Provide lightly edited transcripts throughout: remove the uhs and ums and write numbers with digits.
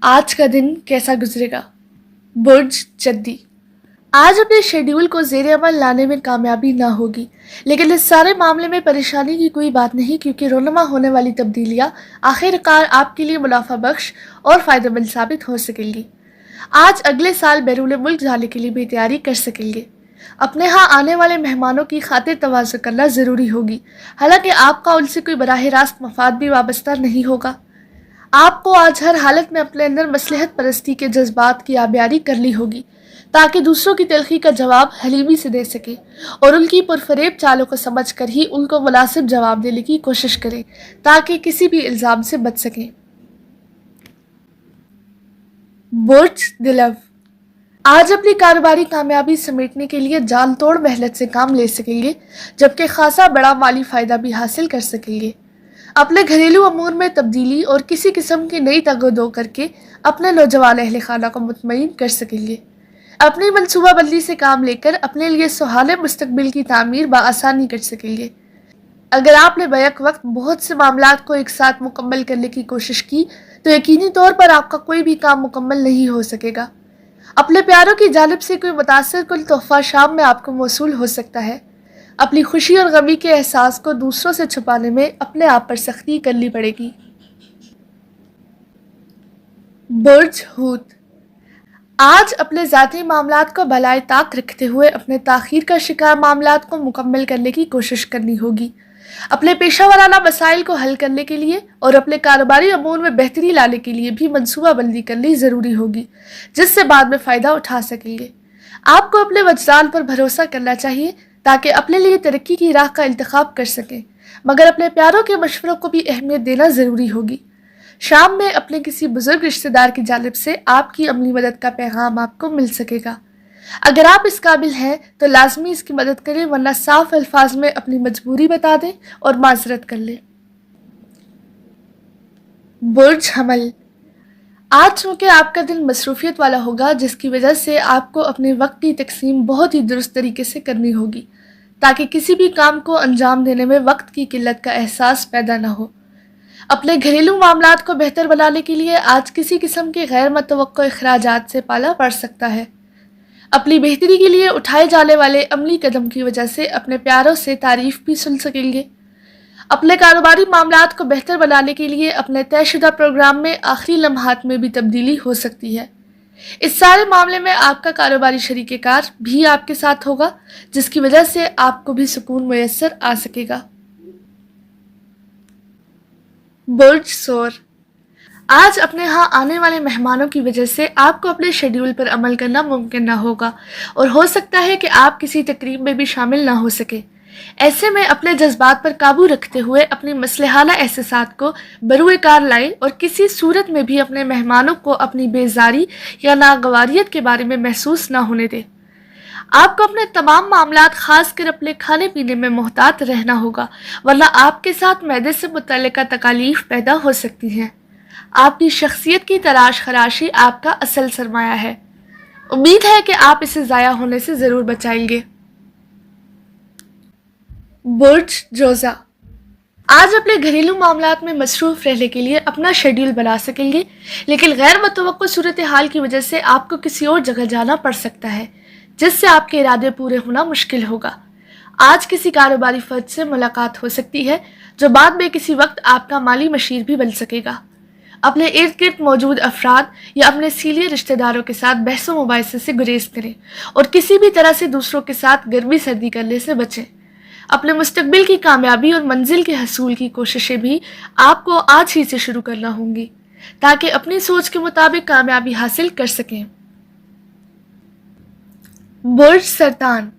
आज का दिन कैसा गुजरेगा। बुर्ज जद्दी। आज अपने शेड्यूल को ज़ेर अमल लाने में कामयाबी ना होगी, लेकिन इस सारे मामले में परेशानी की कोई बात नहीं, क्योंकि रोनुमा होने वाली तब्दीलियाँ आखिरकार आपके लिए मुनाफा बख्श और फ़ायदेमंद साबित हो सकेंगी। आज अगले साल बैरून मुल्क जाने के लिए भी तैयारी कर सकेंगे। अपने यहाँ आने वाले मेहमानों की खातिर तवाज़ुन करना ज़रूरी होगी, हालांकि आपका उनसे कोई बराह रास्त मफाद भी वाबस्ता नहीं होगा। आपको आज हर हालत में अपने अंदर मसलहत परस्ती के जज्बात की आबियारी करनी होगी, ताकि दूसरों की तलखी का जवाब हलीमी से दे सके और उनकी पुरफरेब चालों को समझ कर ही उनको मुनासिब जवाब देने की कोशिश करें, ताकि किसी भी इल्ज़ाम से बच सकें। बुर्ज दिलव। आज अपनी कारोबारी कामयाबी समेटने के लिए जान तोड़ मेहनत से काम ले सकेंगे, जबकि खासा बड़ा माली फ़ायदा भी हासिल कर सकेंगे। अपने घरेलू अमूर में तब्दीली और किसी किस्म की नई तगदो करके अपने नौजवान अहल खाना को मुतमईन कर सकेंगे। अपनी मनसूबाबंदी से काम लेकर अपने लिए सुहाने मुस्तकबिल की तामीर बआसानी कर सकेंगे। अगर आपने बैक वक्त बहुत से मामलात को एक साथ मुकम्मल करने की कोशिश की तो यकीनी तौर पर आपका कोई भी काम मुकम्मल नहीं हो सकेगा। अपने प्यारों की जानिब से कोई मुतासिर कुल तोहफा शाम में आपको मौसूल हो सकता है। अपनी खुशी और गमी के एहसास को दूसरों से छुपाने में अपने आप पर सख्ती करनी पड़ेगी। बुर्ज हूत। आज अपने ज़ाती मामलात को भलाई ताक रखते हुए अपने ताख़ीर का शिकार मामलात को मुकम्मल करने की कोशिश करनी होगी। अपने पेशा वाराना मसाइल को हल करने के लिए और अपने कारोबारी अमूर में बेहतरी लाने के लिए भी मनसूबाबंदी करनी ज़रूरी होगी, जिससे बाद में फ़ायदा उठा सकेंगे। आपको अपने वजदान पर भरोसा करना चाहिए ताकि अपने लिए तरक्की की राह का इंतखाब कर सकें, मगर अपने प्यारों के मशवरों को भी अहमियत देना ज़रूरी होगी। शाम में अपने किसी बुजुर्ग रिश्तेदार की जानिब से आपकी अमली मदद का पैगाम आपको मिल सकेगा। अगर आप इस काबिल हैं तो लाजमी इसकी मदद करें, वरना साफ अल्फाज में अपनी मजबूरी बता दें और माजरत कर लें। बुर्ज हमल। आज चूँकि आपका दिन मसरूफियत वाला होगा, जिसकी वजह से आपको अपने वक्त की तकसीम बहुत ही दुरुस्त तरीके से करनी होगी, ताकि किसी भी काम को अंजाम देने में वक्त की किल्लत का एहसास पैदा ना हो। अपने घरेलू मामलात को बेहतर बनाने के लिए आज किसी किस्म के गैर मतवक्को अखराजात से पाला पड़ सकता है। अपनी बेहतरी के लिए उठाए जाने वाले अमली कदम की वजह से अपने प्यारों से तारीफ भी सुन सकेंगे। अपने कारोबारी मामलात को बेहतर बनाने के लिए अपने तयशुदा प्रोग्राम में आखिरी लम्हात में भी तब्दीली हो सकती है। इस सारे मामले में आपका कारोबारी शरीकेकार भी आपके साथ होगा, जिसकी वजह से आपको भी सुकून मुयस्सर आ सकेगा। बुर्ज सोर। आज अपने यहाँ आने वाले मेहमानों की वजह से आपको अपने शेड्यूल पर अमल करना मुमकिन ना होगा और हो सकता है कि आप किसी तकरीब में भी शामिल ना हो सके। ऐसे में अपने जज्बात पर काबू रखते हुए अपनी मसलहाना एहसासात को बरूए कार लाएं और किसी सूरत में भी अपने मेहमानों को अपनी बेजारी या नागवारियत के बारे में महसूस ना होने दें। आपको अपने तमाम मामलात खास कर अपने खाने पीने में मोहतात रहना होगा, वरना आपके साथ मैदे से मुतल्लिका तकालीफ पैदा हो सकती हैं। आपकी शख्सियत की तलाश खराशी आपका असल सरमाया है। उम्मीद है कि आप इसे ज़ाया होने से ज़रूर बचाएंगे। बुर्ज जोज़ा। आज अपने घरेलू मामलात में मसरूफ़ रहने के लिए अपना शेड्यूल बना सकेंगे, लेकिन गैर मुतवक्को सूरत हाल की वजह से आपको किसी और जगह जाना पड़ सकता है, जिससे आपके इरादे पूरे होना मुश्किल होगा। आज किसी कारोबारी फर्द से मुलाकात हो सकती है, जो बाद में किसी वक्त आपका माली मशीर भी बन सकेगा। अपने इर्द गिर्द मौजूद अफराद या अपने सीनियर रिश्तेदारों के साथ बहसो मुबाहिसे से गुरेज करें और किसी भी तरह से दूसरों के साथ गर्मी सर्दी करने से बचें। अपने मुस्तकबिल की कामयाबी और मंजिल के हसूल की कोशिशें भी आपको आज ही से शुरू करना होंगी, ताकि अपनी सोच के मुताबिक कामयाबी हासिल कर सकें। बुर्ज सरतान।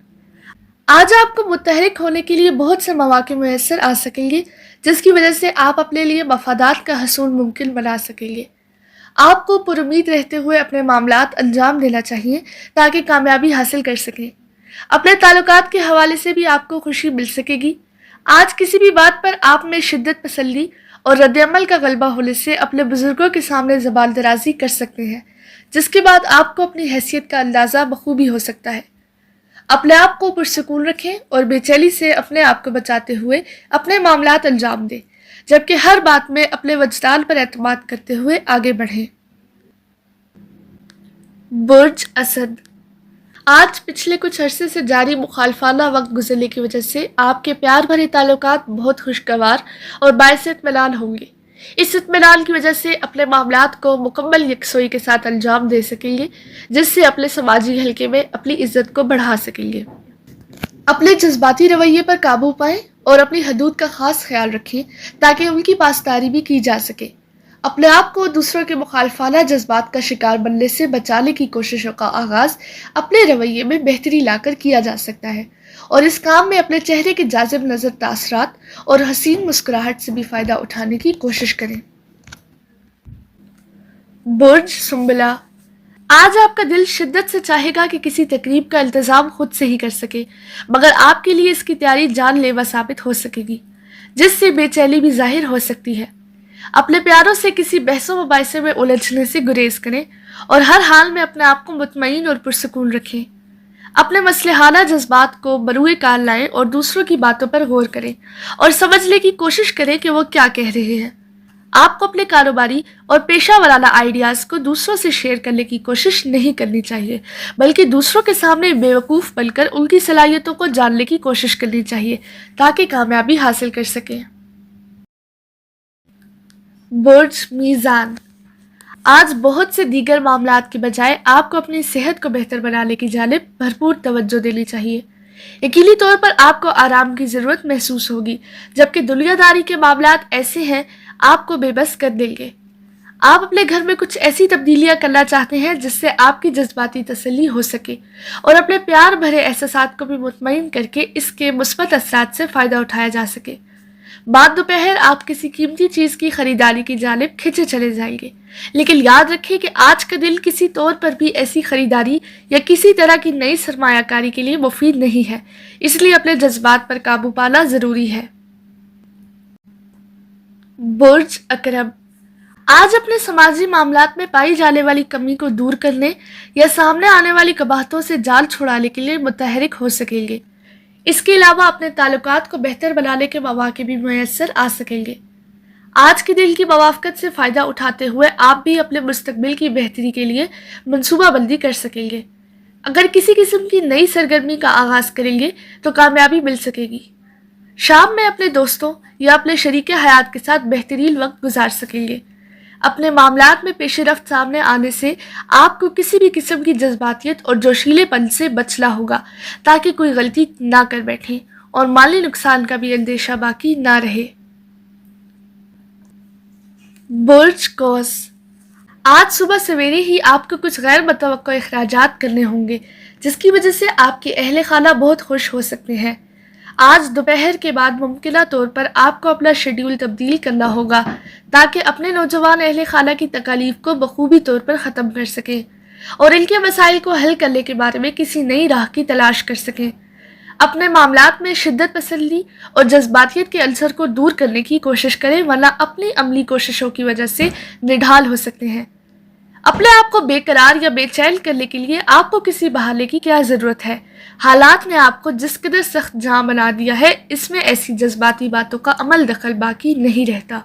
आज आपको मुतहरिक होने के लिए बहुत से मौके मुयस्सर आ सकेंगे, जिसकी वजह से आप अपने लिए मफादात का हसूल मुमकिन बना सकेंगे। आपको पुरुमीद रहते हुए अपने मामलात अंजाम देना चाहिए ताकि कामयाबी हासिल कर सकें। अपने ताल्लुकात के हवाले से भी आपको खुशी मिल सकेगी। आज किसी भी बात पर आप में शिद्दत पसंदी और रद्द-ए-अमल का गलबा होने से अपने बुजुर्गों के सामने ज़बान दराजी कर सकते हैं, जिसके बाद आपको अपनी हैसियत का अंदाज़ा बखूबी हो सकता है। अपने आप को पुरसुकून रखें और बेचैनी से अपने आप को बचाते हुए अपने मामलात अंजाम दें, जबकि हर बात में अपने वजदान पर एतमाद करते हुए आगे बढ़ें। برج اسد، آج پچھلے کچھ عرصے سے جاری مخالفانہ وقت گزرنے کی وجہ سے آپ کے پیار بھرے تعلقات بہت خوشگوار اور باعث اطمینان ہوں گے۔ اس اطمینان کی وجہ سے اپنے معاملات کو مکمل یکسوئی کے ساتھ انجام دے سکیں گے، جس سے اپنے سماجی حلقے میں اپنی عزت کو بڑھا سکیں گے۔ اپنے جذباتی رویے پر قابو پائیں اور اپنی حدود کا خاص خیال رکھیں تاکہ ان کی پاسداری بھی کی جا سکے۔ اپنے آپ کو دوسروں کے مخالفانہ جذبات کا شکار بننے سے بچانے کی کوششوں کا آغاز اپنے رویے میں بہتری لا کر کیا جا سکتا ہے، اور اس کام میں اپنے چہرے کے جاذب نظر تاثرات اور حسین مسکراہٹ سے بھی فائدہ اٹھانے کی کوشش کریں۔ برج سنبلہ، آج آپ کا دل شدت سے چاہے گا کہ کسی تقریب کا التزام خود سے ہی کر سکے، مگر آپ کے لیے اس کی تیاری جان لیوا ثابت ہو سکے گی، جس سے بے چینی بھی ظاہر ہو سکتی ہے۔ اپنے پیاروں سے کسی بحث و مباحثے میں الجھنے سے گریز کریں اور ہر حال میں اپنے آپ کو مطمئن اور پرسکون رکھیں۔ اپنے مصلحانہ جذبات کو بروئے کار لائیں اور دوسروں کی باتوں پر غور کریں اور سمجھنے کی کوشش کریں کہ وہ کیا کہہ رہے ہیں۔ آپ کو اپنے کاروباری اور پیشہ ورانہ آئیڈیاز کو دوسروں سے شیئر کرنے کی کوشش نہیں کرنی چاہیے، بلکہ دوسروں کے سامنے بے وقوف بن کر ان کی صلاحیتوں کو جاننے کی کوشش کرنی چاہیے تاکہ کامیابی حاصل کر سکیں۔ برج میزان، آج بہت سے دیگر معاملات کے بجائے آپ کو اپنی صحت کو بہتر بنانے کی جانب بھرپور توجہ دینی چاہیے۔ یقینی طور پر آپ کو آرام کی ضرورت محسوس ہوگی، جبکہ دنیا داری کے معاملات ایسے ہیں آپ کو بے بس کر دیں گے۔ آپ اپنے گھر میں کچھ ایسی تبدیلیاں کرنا چاہتے ہیں جس سے آپ کی جذباتی تسلی ہو سکے اور اپنے پیار بھرے احساسات کو بھی مطمئن کر کے اس کے مثبت اثرات سے فائدہ اٹھایا جا سکے۔ بعد دوپہر آپ کسی قیمتی چیز کی خریداری کی جانب کھنچے چلے جائیں گے، لیکن یاد رکھیں کہ آج کا دل کسی طور پر بھی ایسی خریداری یا کسی طرح کی نئی سرمایہ کاری کے لیے مفید نہیں ہے، اس لیے اپنے جذبات پر قابو پانا ضروری ہے۔ برج اکرم، آج اپنے سماجی معاملات میں پائی جانے والی کمی کو دور کرنے یا سامنے آنے والی قباحتوں سے جال چھڑانے کے لیے متحرک ہو سکیں گے۔ اس کے علاوہ اپنے تعلقات کو بہتر بنانے کے مواقع بھی میسر آ سکیں گے۔ آج کے دل کی موافقت سے فائدہ اٹھاتے ہوئے آپ بھی اپنے مستقبل کی بہتری کے لیے منصوبہ بندی کر سکیں گے۔ اگر کسی قسم کی نئی سرگرمی کا آغاز کریں گے تو کامیابی مل سکے گی۔ شام میں اپنے دوستوں یا اپنے شریک حیات کے ساتھ بہترین وقت گزار سکیں گے۔ اپنے معاملات میں پیش رفت سامنے آنے سے آپ کو کسی بھی قسم کی جذباتیت اور جوشیلے پن سے بچنا ہوگا تاکہ کوئی غلطی نہ کر بیٹھیں اور مالی نقصان کا بھی اندیشہ باقی نہ رہے۔ برج قوس، آج صبح سویرے ہی آپ کو کچھ غیر متوقع اخراجات کرنے ہوں گے جس کی وجہ سے آپ کے اہل خانہ بہت خوش ہو سکتے ہیں۔ آج دوپہر کے بعد ممکنہ طور پر آپ کو اپنا شیڈیول تبدیل کرنا ہوگا تاکہ اپنے نوجوان اہل خانہ کی تکالیف کو بخوبی طور پر ختم کر سکیں اور ان کے مسائل کو حل کرنے کے بارے میں کسی نئی راہ کی تلاش کر سکیں۔ اپنے معاملات میں شدت پسندی اور جذباتیت کے عنصر کو دور کرنے کی کوشش کریں، ورنہ اپنی عملی کوششوں کی وجہ سے نڈھال ہو سکتے ہیں۔ اپنے آپ کو بے قرار یا بے چین کرنے کے لیے آپ کو کسی بہانے کی کیا ضرورت ہے؟ حالات نے آپ کو جس قدر سخت جہاں بنا دیا ہے، اس میں ایسی جذباتی باتوں کا عمل دخل باقی نہیں رہتا۔